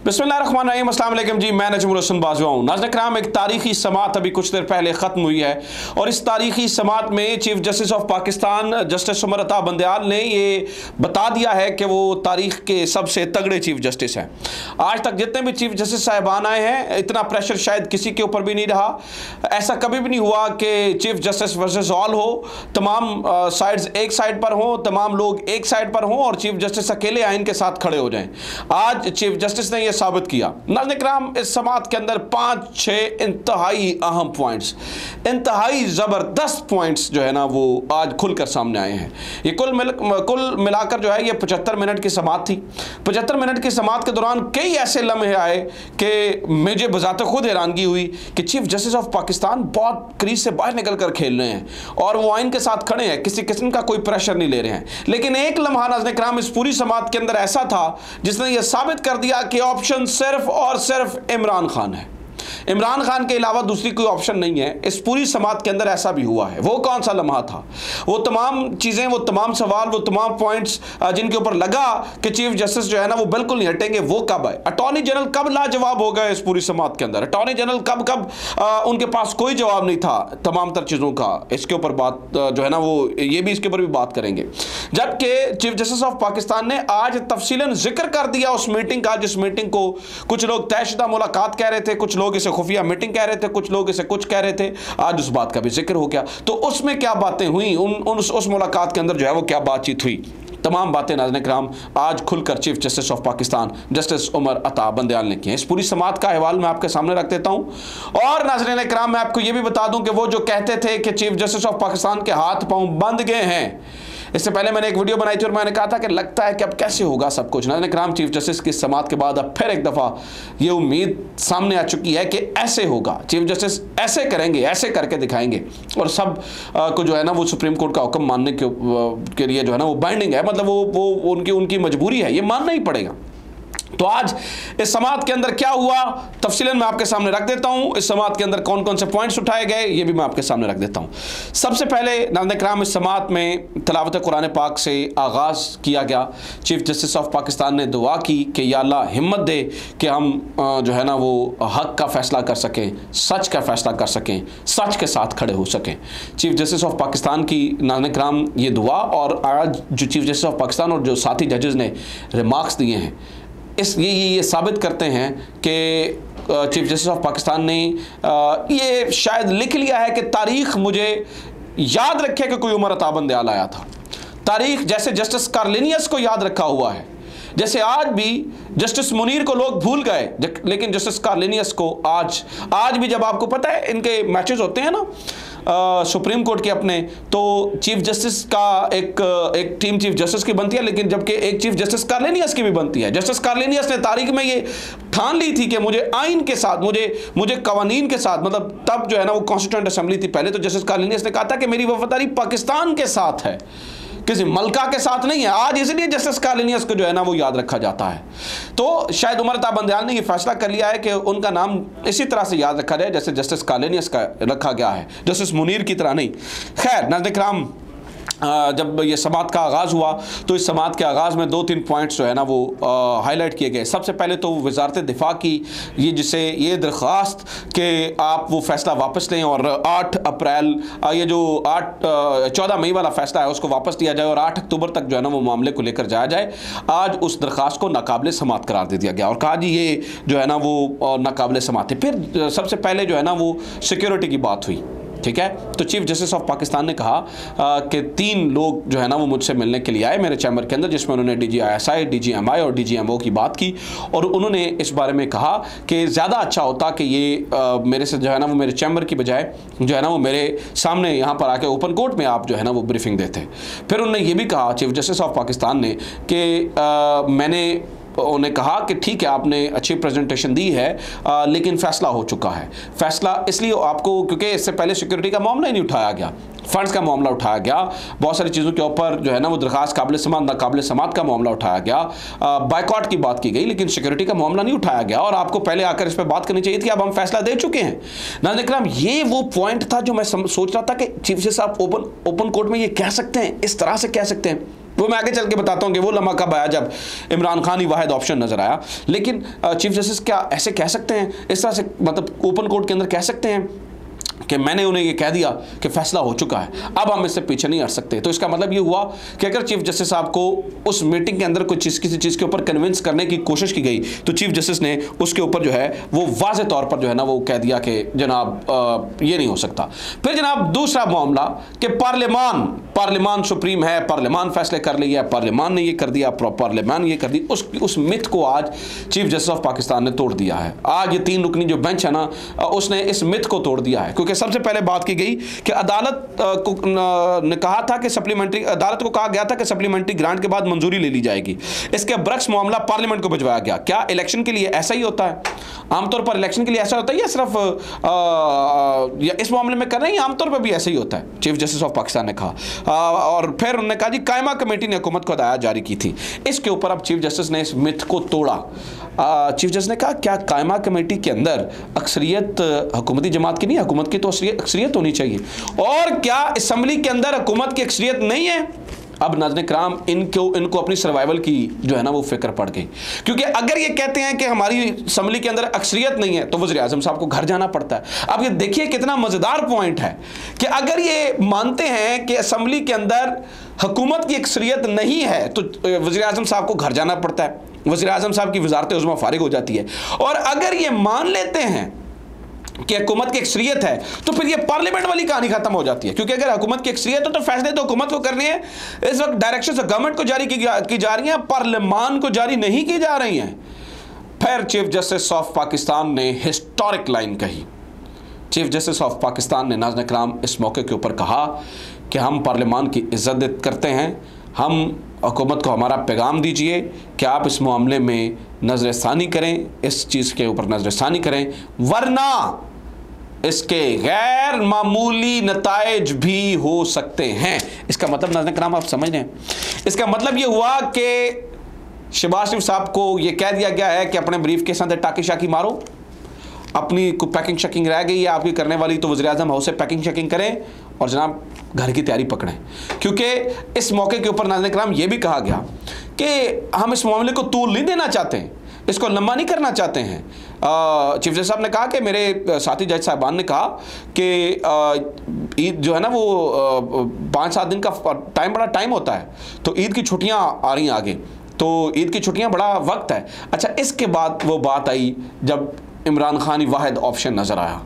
बिस्मिल्लाहिर्रहमानिर्रहीम, अस्सलाम वालेकुम जी। मैं नजमुल हसन बाजवा हूँ। नाज़रीन किराम, एक तारीखी समात अभी कुछ देर पहले ख़त्म हुई है और इस तारीखी समात में chief justice of Pakistan justice Umar Ata Bandial ने ये बता दिया है कि वो तारीख के सबसे तगड़े चीफ जस्टिस हैं। आज तक जितने भी चीफ जस्टिस साहिबान आए हैं, इतना प्रेशर शायद किसी के ऊपर भी नहीं रहा। ऐसा कभी भी नहीं हुआ कि चीफ जस्टिस वर्सेस ऑल हो, तमाम साइड्स एक साइड पर हों, तमाम लोग एक साइड पर हों और चीफ जस्टिस अकेले आइन के साथ खड़े हो जाएं। आज चीफ जस्टिस ने यह साबित किया। नाज़रीन किराम, इस समात के अंदर 5-6 इंतहाई अहम पॉइंट्स, इंतहाई ज़बरदस्त पॉइंट्स जो है ना वो आज खुलकर सामने आए हैं। ये कुल मिलाकर जो है ये 75 मिनट की समात थी। 75 मिनट की समात के दौरान कई ऐसे लम्हे आए कि मुझे बजाते खुद हैरानगी हुई कि चीफ जस्टिस ऑफ पाकिस्तान बहुत क्रीज से बाहर निकल कर खेल रहे हैं और वो आइन के साथ खड़े हैं, किसी किस्म का कोई प्रेशर नहीं ले रहे हैं। लेकिन एक लम्हा नाज़रीन किराम इस पूरी समात के अंदर ऐसा था जिसने यह साबित कर दिया कि ऑप्शन सिर्फ और सिर्फ इमरान खान है। इमरान खान के अलावा दूसरी कोई ऑप्शन नहीं है। इस पूरी समात के अंदर ऐसा भी हुआ है। वो कौन सा लम्हा था? वो तमाम चीज़ें, वो तमाम सवाल, वो तमाम पॉइंट्स जिनके ऊपर लगा कि चीफ जस्टिस जो है ना वो बिल्कुल नहीं हटेंगे, वो कब आए? अटॉर्नी जनरल कब लाजवाब हो गए इस पूरी समात के अंदर? अटॉर्नी जनरल कब उनके पास कोई जवाब नहीं था तमाम तर चीज़ों का। इसके ऊपर बात जो है ना वो ये भी इसके ऊपर भी बात करेंगे। जबकि चीफ जस्टिस ऑफ पाकिस्तान ने आज तफसीलन जिक्र कर दिया उस मीटिंग का, जिस मीटिंग को कुछ लोग तयशुदा मुलाकात कह रहे थे, कुछ लोग इसे खुफिया मीटिंग कह रहे थे, कुछ लोग इसे कुछ कह रहे थे। आज उस बात का भी जिक्र हो गया। तो उसमें क्या बातें हुई, उस मुलाकात के अंदर जो है वो क्या बातचीत हुई, तमाम बातें नाज़रीन किराम आज खुलकर chief justice of Pakistan justice Umar Ata Bandial ने की हैं। इस पूरी समात का अहवाल मैं आपके सामने रख देता हूं और नाज़रीन किराम मैं आपको यह भी बता दूं कि वो जो कहते थे कि चीफ जस्टिस ऑफ पाकिस्तान के हाथ पांव बंद गए हैं, इससे पहले मैंने एक वीडियो बनाई थी और मैंने कहा था कि लगता है कि अब कैसे होगा सब कुछ। नाज़रीन किराम, चीफ जस्टिस की समात के बाद अब फिर एक दफ़ा ये उम्मीद सामने आ चुकी है कि ऐसे होगा, चीफ जस्टिस ऐसे करेंगे, ऐसे करके दिखाएंगे और सब को जो है ना वो सुप्रीम कोर्ट का हुक्म मानने के लिए जो है ना वो बाइंडिंग है, मतलब वो उनकी मजबूरी है, ये मानना ही पड़ेगा। तो आज इस समात के अंदर क्या हुआ तफसीलन मैं आपके सामने रख देता हूं। इस समात के अंदर कौन कौन से पॉइंट्स उठाए गए ये भी मैं आपके सामने रख देता हूं। सबसे पहले नाज़रीन किराम, इस समात में तिलावत कुरान पाक से आगाज़ किया गया। चीफ जस्टिस ऑफ पाकिस्तान ने दुआ की कि या अल्लाह हिम्मत दे कि हम जो है ना वो हक़ का फ़ैसला कर सकें, सच का फ़ैसला कर सकें, सच के साथ खड़े हो सकें। चीफ जस्टिस ऑफ पाकिस्तान की नाज़रीन किराम ये दुआ, और आज जो चीफ जस्टिस ऑफ पाकिस्तान और जो साथी जजेस ने रिमार्क्स दिए हैं ये साबित करते हैं कि चीफ जस्टिस ऑफ पाकिस्तान ने ये शायद लिख लिया है कि तारीख़ मुझे याद रखे कि कोई उमर अता बंदयाल आया था। तारीख़ जैसे जस्टिस कार्लिनियस को याद रखा हुआ है, जैसे आज भी जस्टिस मुनीर को लोग भूल गए, लेकिन जस्टिस कार्लिनियस को आज भी, जब आपको पता है इनके मैचेस होते हैं ना सुप्रीम कोर्ट के अपने, तो चीफ जस्टिस का एक टीम चीफ जस्टिस की बनती है, लेकिन जबकि एक चीफ जस्टिस कार्लिनियस की भी बनती है। जस्टिस कार्लिनियस ने तारीख में ये ठान ली थी कि मुझे आइन के साथ, मुझे कवानीन के साथ, मतलब तब जो है ना वो कॉन्स्टिट्यूएंट असेंबली थी पहले, तो जस्टिस कार्लिनियस ने कहा था कि मेरी वफादारी पाकिस्तान के साथ है, किसी मलका के साथ नहीं है। आज इसलिए जस्टिस कार्लिनियस को जो है ना वो याद रखा जाता है। तो शायद उमर अता बंदयाल ने ये फैसला कर लिया है कि उनका नाम इसी तरह से याद रखा जाए जैसे जस्टिस कार्लिनियस का रखा गया है, जस्टिस मुनीर की तरह नहीं। खैर नाज़रीन किराम, जब ये समात का आगाज़ हुआ तो इस समात के आगाज़ में 2-3 पॉइंट्स जो है ना वो हाईलाइट किए गए। सबसे पहले तो वज़ारत दिफा की ये दरख्वास्त कि आप वो फ़ैसला वापस लें और 8 अप्रैल ये जो 14 मई वाला फ़ैसला है उसको वापस लिया जाए और 8 अक्टूबर तक जो है ना वो मामले को लेकर जाया जाए। आज उस दरख्वास्त को नाकाबिल समात करार दे दिया गया और कहा जी ये जो है ना वो नाकाबिल समात है। फिर सबसे पहले जो है ना वो सिक्योरिटी की बात हुई, ठीक है। तो चीफ जस्टिस ऑफ पाकिस्तान ने कहा कि 3 लोग जो है ना वो मुझसे मिलने के लिए आए मेरे चैम्बर के अंदर, जिसमें उन्होंने DGISI, DGMI और DGMO की बात की और उन्होंने इस बारे में कहा कि ज़्यादा अच्छा होता कि ये मेरे से जो है ना वो मेरे चैम्बर की बजाय जो है ना वो मेरे सामने यहाँ पर आके ओपन कोर्ट में आप जो है ना वो ब्रीफिंग देते। फिर उन्होंने ये भी कहा चीफ जस्टिस ऑफ पाकिस्तान ने कि मैंने उन्हें कहा कि ठीक है आपने अच्छी प्रेजेंटेशन दी है लेकिन फ़ैसला हो चुका है। फ़ैसला इसलिए आपको क्योंकि इससे पहले सिक्योरिटी का मामला ही नहीं उठाया गया, फ़ंड्स का मामला उठाया गया, बहुत सारी चीज़ों के ऊपर जो है ना वो दरख्वास्त काबिल समात नाकाबिल समात का मामला उठाया गया, बाइकआउट की बात की गई, लेकिन सिक्योरिटी का मामला नहीं उठाया गया और आपको पहले आकर इस पर बात करनी चाहिए थी। अब हम फैसला दे चुके हैं। नाज़रीन किराम, ये वो पॉइंट था जो मैं सोच रहा था कि चीफ जस्टिस साहब ओपन कोर्ट में ये कह सकते हैं, इस तरह से कह सकते हैं। वो मैं आगे चल के बताता हूँ कि वो लम्हा कब आया जब इमरान खान ही वाहिद ऑप्शन नजर आया। लेकिन चीफ जस्टिस क्या ऐसे कह सकते हैं, इस तरह से मतलब ओपन कोर्ट के अंदर कह सकते हैं कि मैंने उन्हें ये कह दिया कि फैसला हो चुका है, अब हम इससे पीछे नहीं हट सकते। तो इसका मतलब ये हुआ कि अगर चीफ जस्टिस साहब को उस मीटिंग के अंदर कोई चीज़ किसी चीज़ के ऊपर कन्विंस करने की कोशिश की गई तो चीफ जस्टिस ने उसके ऊपर जो है वो वाज़े तौर पर जो है ना वो कह दिया कि जनाब ये नहीं हो सकता। फिर जनाब दूसरा मामला कि पार्लियामान सुप्रीम है, पार्लियामान फैसले कर लिया, पार्लियामान ने ये कर दिया, पार्लियामान ये कर दी, उस मिथ को आज चीफ जस्टिस ऑफ पाकिस्तान ने तोड़ दिया है। आज ये 3 रुकनी जो बेंच है ना, उसने इस मिथ को तोड़ दिया है। क्योंकि सबसे पहले बात की गई कि अदालत ने कहा था कि अदालत को कहा गया था कि सप्लीमेंट्री ग्रांट के बाद मंजूरी ले ली जाएगी। इसके बरक्स मामला पार्लियामेंट को भिजवाया गया। क्या इलेक्शन के लिए ऐसा ही होता है? आमतौर पर इलेक्शन के लिए ऐसा होता है या सिर्फ या इस मामले में कर रहे हैं, आमतौर पर भी ऐसा ही होता है? चीफ जस्टिस ऑफ पाकिस्तान ने कहा। और फिर उन्होंने कहा जी कायमा कमेटी ने हुकूमत को हदायत जारी की थी। इसके ऊपर अब चीफ जस्टिस ने इस मिथ को तोड़ा। चीफ जस्टिस ने कहा क्या कायमा कमेटी के अंदर अक्सरियत हुकूमती जमात की नहीं, हुकूमत की तो अक्सरियत होनी चाहिए, और क्या असम्बली के अंदर हुकूमत की अक्सरियत नहीं है? अब नाज़रीन किराम इनको अपनी सर्वाइवल की जो है ना वो फिक्र पड़ गई। क्योंकि अगर ये कहते हैं कि हमारी असम्बली के अंदर अक्सरियत नहीं है तो वज़ीर आज़म साहब को घर जाना पड़ता है। अब ये देखिए कितना मज़ेदार पॉइंट है कि अगर ये मानते हैं कि असम्बली के अंदर हुकूमत की अक्सरियत नहीं है तो वज़ीर आज़म साहब को घर जाना पड़ता है, वज़ीर आज़म साहब की वज़ारत उज़्मा फारिग हो जाती है। और अगर ये मान लेते हैं कि हुकूमत की अक्सरियत है तो फिर ये पार्लियामेंट वाली कहानी खत्म हो जाती है। क्योंकि अगर हुकूमत की अक्सरियत हो तो फैसले तो हुकूमत को करने हैं। इस वक्त डायरेक्शंस गवर्नमेंट को जारी की जा रही हैं, पार्लियामान को जारी नहीं की जा रही हैं। फिर चीफ जस्टिस ऑफ पाकिस्तान ने हिस्टोरिक लाइन कही। चीफ जस्टिस ऑफ पाकिस्तान ने नाज़रीन किराम इस मौके के ऊपर कहा कि हम पार्लियामान की इज्जत करते हैं, हम हुकूमत को हमारा पैगाम दीजिए कि आप इस मामले में नज़रसानी करें, इस चीज़ के ऊपर नज़रसानी करें, वरना इसके गैर मामूली नताइज भी हो सकते हैं। इसका मतलब नाज़रीन किराम आप समझ लें, इसका मतलब ये हुआ कि शहबाज शरीफ साहब को ये कह दिया गया है कि अपने ब्रीफ के साथ टाकी शाकी मारो, अपनी पैकिंग शकिंग रह गई है आपकी करने वाली तो वज़ीर आज़म हाउस से पैकिंग शकिंग करें और जनाब घर की तैयारी पकड़ें। क्योंकि इस मौके के ऊपर नाज़रीन किराम ये भी कहा गया कि हम इस मामले को तूल नहीं देना चाहते हैं, इसको लंबा नहीं करना चाहते हैं। चीफ जस्टिस साहब ने कहा कि मेरे साथी जज साहबान ने कहा कि ईद जो है ना वो 5-7 दिन का टाइम बड़ा टाइम होता है, तो ईद की छुट्टियां आ रही हैं आगे, तो ईद की छुट्टियां बड़ा वक्त है। अच्छा, इसके बाद वो बात आई जब इमरान खान ही वाहिद ऑप्शन नज़र आया,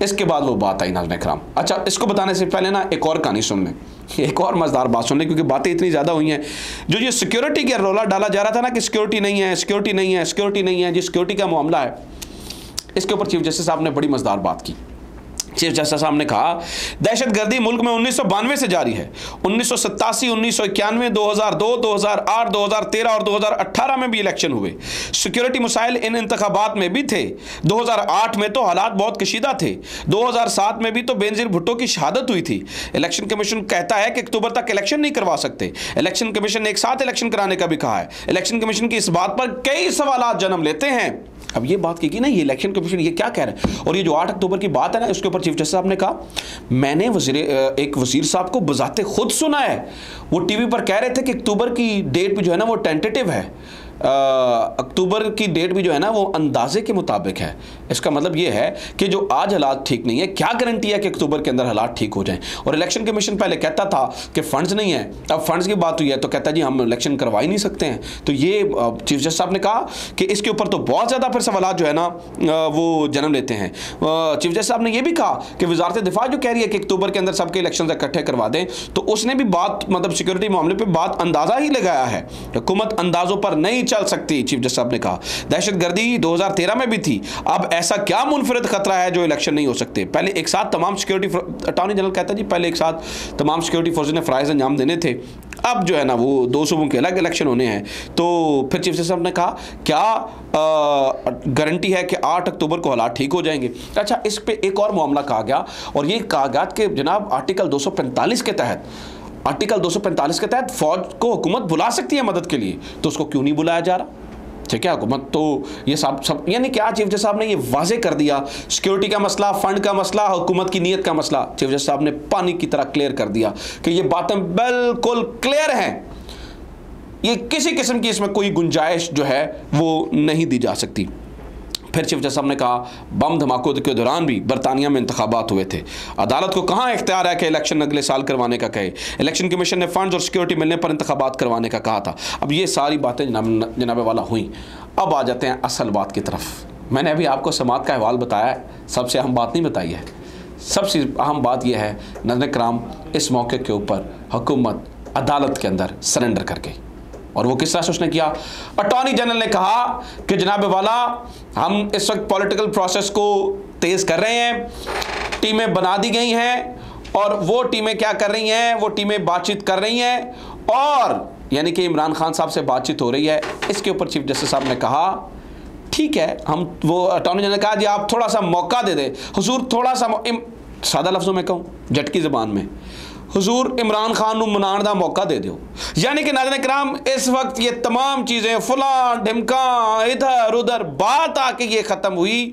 इसके बाद वो बात आई नाज़रीन किराम। अच्छा, इसको बताने से पहले ना एक और कहानी सुन लें, एक और मज़ेदार बात सुन लें, क्योंकि बातें इतनी ज़्यादा हुई हैं। जो ये सिक्योरिटी का रोला डाला जा रहा था ना कि सिक्योरिटी नहीं है, सिक्योरिटी नहीं है, सिक्योरिटी नहीं है, जो सिक्योरिटी का मामला है, इसके ऊपर चीफ जस्टिस साहब ने बड़ी मज़ेदार बात की। चीफ जस्टिस साहब ने कहा दहशतगर्दी मुल्क में 1992 से जारी है, 1987, 1991, 2002, 2008, 2013 और 2018 में भी इलेक्शन हुए। सिक्योरिटी मसाइल इन इंतखाबात में भी थे। 2008 में तो हालात बहुत कशीदा थे, 2007 में भी तो बेनज़ीर भुट्टो की शहादत हुई थी। इलेक्शन कमीशन कहता है कि अक्टूबर तक इलेक्शन नहीं करवा सकते। इलेक्शन कमीशन ने एक साथ इलेक्शन कराने का भी कहा है। इलेक्शन कमीशन की इस बात पर कई सवाल जन्म लेते हैं। अब ये बात की ना, ये इलेक्शन कमीशन ये क्या कह रहे हैं, और ये जो 8 अक्टूबर की बात है ना, उसके ऊपर चीफ जस्टिस साहब ने कहा मैंने एक वजीर साहब को बजाते खुद सुना है, वो टीवी पर कह रहे थे कि अक्टूबर की डेट भी जो है ना वो टेंटेटिव है, अक्टूबर की डेट भी जो है ना वो अंदाजे के मुताबिक है। इसका मतलब ये है कि जो आज हालात ठीक नहीं है, क्या गारंटी है कि अक्टूबर के अंदर हालात ठीक हो जाएं। और इलेक्शन कमीशन पहले कहता था कि फंड्स नहीं है, अब फंड्स की बात हुई है तो कहता है जी हम इलेक्शन करवा ही नहीं सकते हैं। तो ये चीफ जस्टिस साहब ने कहा कि इसके ऊपर तो बहुत ज़्यादा फिर सवाल जो है ना वो जन्म लेते हैं। चीफ जस्टिस साहब ने यह भी कहा कि वजारत दिफा जो कह रही है कि अक्टूबर के अंदर सबके इलेक्शन इकट्ठे करवा दें, तो उसने भी बात मतलब सिक्योरिटी मामले पर बात अंदाज़ा ही लगाया है। हुकूमत अंदाजों पर नहीं चल सकती, चीफ जस्टिस साहब ने कहा। दहशतगर्दी 2013 में भी थी, अब ऐसा क्या मुनफरिद खतरा है जो इलेक्शन नहीं हो सकते। पहले एक साथ तमाम सिक्योरिटी, अटॉर्नी जनरल कहता है जी पहले एक साथ तमाम सिक्योरिटी फोर्सेज ने फ़राइज़ अंजाम देने थे, अब जो है ना वो 2 सूबों के अलग इलेक्शन होने हैं। तो फिर चीफ जस्टिस साहब ने कहा क्या गारंटी है कि 8 अक्टूबर को हालात ठीक हो जाएंगे। अच्छा, इस पे एक और मामला कहा गया, और ये कहा गया कि जनाब आर्टिकल 245 के तहत फौज को हुकूमत बुला सकती है मदद के लिए, तो उसको क्यों नहीं बुलाया जा रहा। ठीक है, हुकूमत तो ये सब यानी क्या चीफ जस्टिस साहब ने ये वाजे कर दिया, सिक्योरिटी का मसला, फंड का मसला, हुकूमत की नीयत का मसला चीफ जस्टिस साहब ने पानी की तरह क्लियर कर दिया कि ये बातें बिल्कुल क्लियर हैं। ये किसी किस्म की इसमें कोई गुंजाइश जो है वो नहीं दी जा सकती। फिर चीफ जस्टिस साहब ने कहा बम धमाकों के दौरान भी बरतानिया में इंतखाबात हुए थे, अदालत को कहाँ इख्तियार है कि इलेक्शन अगले साल करवाने का कहे। इलेक्शन कमीशन ने फंड्स और सिक्योरिटी मिलने पर इंतखाबात करवाने का कहा था। अब ये सारी बातें जनाब वाला हुई। अब आ जाते हैं असल बात की तरफ। मैंने अभी आपको समात का अहवाल बताया है, सबसे अहम बात नहीं बताई है। सबसे अहम बात यह है नाज़रीन कराम, इस मौके के ऊपर हुकूमत अदालत के अंदर सरेंडर कर गई। और वो किस तरह से उसने किया। अटॉर्नी जनरल ने कहा कि जनाब वाला हम इस वक्त पॉलिटिकल प्रोसेस को तेज़ कर रहे हैं, टीमें बना दी गई हैं और वो टीमें क्या कर रही हैं, वो टीमें बातचीत कर रही हैं और यानी कि इमरान खान साहब से बातचीत हो रही है। इसके ऊपर चीफ जस्टिस साहब ने कहा ठीक है, हम वो अटॉर्नी जनरल ने कहा जी आप थोड़ा सा मौका दे दें हुजूर, थोड़ा सा सादा लफ्ज़ों में कहूँ झटकी ज़बान में, हुजूर इमरान खान को मनाने का मौका दे दो। यानी कि नाज़रीन कराम इस वक्त ये तमाम चीज़ें फलां ढिमका इधर उधर बात आके ये ख़त्म हुई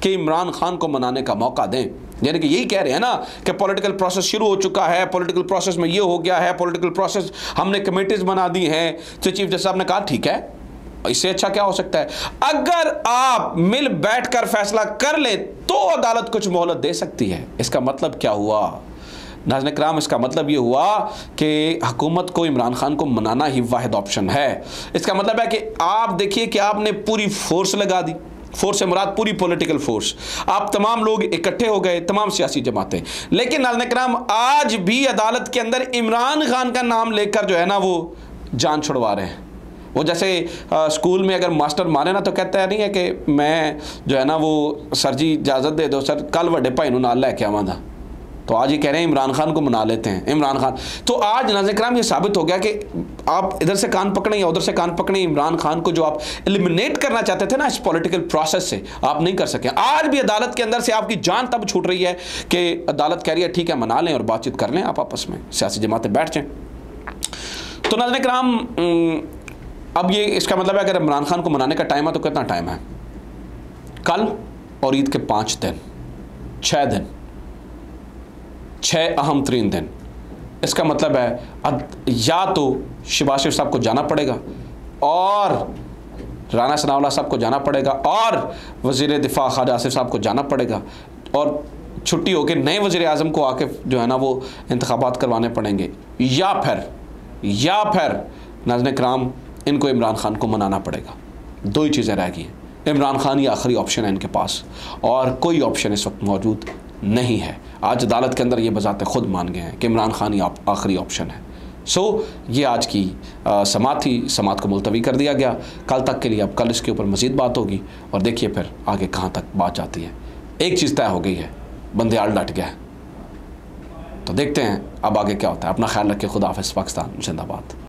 कि इमरान खान को मनाने का मौका दें। यानी कि यही कह रहे हैं ना कि पॉलिटिकल प्रोसेस शुरू हो चुका है, पॉलिटिकल प्रोसेस में ये हो गया है, पॉलिटिकल प्रोसेस हमने कमेटीज़ बना दी हैं। तो चीफ जस्टिस साहब ने कहा ठीक है, इससे अच्छा क्या हो सकता है। अगर आप मिल बैठकर फैसला कर ले तो अदालत कुछ मोहलत दे सकती है। इसका मतलब क्या हुआ नाज़रीन कराम, इसका मतलब ये हुआ कि हुकूमत को इमरान खान को मनाना ही वाहिद ऑप्शन है। इसका मतलब है कि आप देखिए कि आपने पूरी फोर्स लगा दी, फोर्स से मुराद पूरी पॉलिटिकल फोर्स, आप तमाम लोग इकट्ठे हो गए, तमाम सियासी जमातें। लेकिन नाज़रीन कराम आज भी अदालत के अंदर इमरान खान का नाम लेकर जो है ना वो जान छुड़वा रहे हैं। वो जैसे स्कूल में अगर मास्टर मारे ना तो कहता है नहीं है कि मैं जो है ना वो सर जी इजाज़त दे दो सर, कल वड्डे भाई नूं नाल लैके आवांगा। तो आज ये कह रहे हैं इमरान खान को मना लेते हैं, इमरान खान। तो आज नाज़रीन कराम ये साबित हो गया कि आप इधर से कान पकड़े या उधर से कान पकड़े, इमरान खान को जो आप एलिमिनेट करना चाहते थे ना इस पॉलिटिकल प्रोसेस से, आप नहीं कर सके। आज भी अदालत के अंदर से आपकी जान तब छूट रही है कि अदालत कह रही है ठीक है मना लें और बातचीत कर लें, आप आपस में सियासी जमातें बैठ जाएँ। तो नाज़रीन कराम अब ये इसका मतलब है अगर इमरान खान को मनाने का टाइम है तो कितना टाइम है, कल और ईद के 5 दिन, 6 दिन, 6 अहम तरीन दिन। इसका मतलब है या तो शहबाज शरीफ साहब को जाना पड़ेगा और राना सनाउल्लाह साहब को जाना पड़ेगा और वज़ीर दिफा ख्वाजा आसिफ साहब को जाना पड़ेगा और छुट्टी होकर नए वज़ीर आज़म को आके जो है ना वो इंतखाबात करवाने पड़ेंगे, या फिर नाज़रीन कराम इनको इमरान खान को मनाना पड़ेगा। दो ही चीज़ें रह गई हैं। इमरान खान ये आखिरी ऑप्शन है इनके पास और कोई ऑप्शन इस वक्त मौजूद नहीं है। आज अदालत के अंदर ये बजाते खुद मान गए हैं कि इमरान खान ही आखिरी ऑप्शन है। ये आज की समात थी, समात को मुलतवी कर दिया गया कल तक के लिए। अब कल इसके ऊपर मज़ीद बात होगी और देखिए फिर आगे कहाँ तक बात जाती है। एक चीज़ तय हो गई है, बंदयाल डट गया है। तो देखते हैं अब आगे क्या होता है। अपना ख्याल रखिए। खुदा हाफ़िज़। पाकिस्तान जिंदाबाद।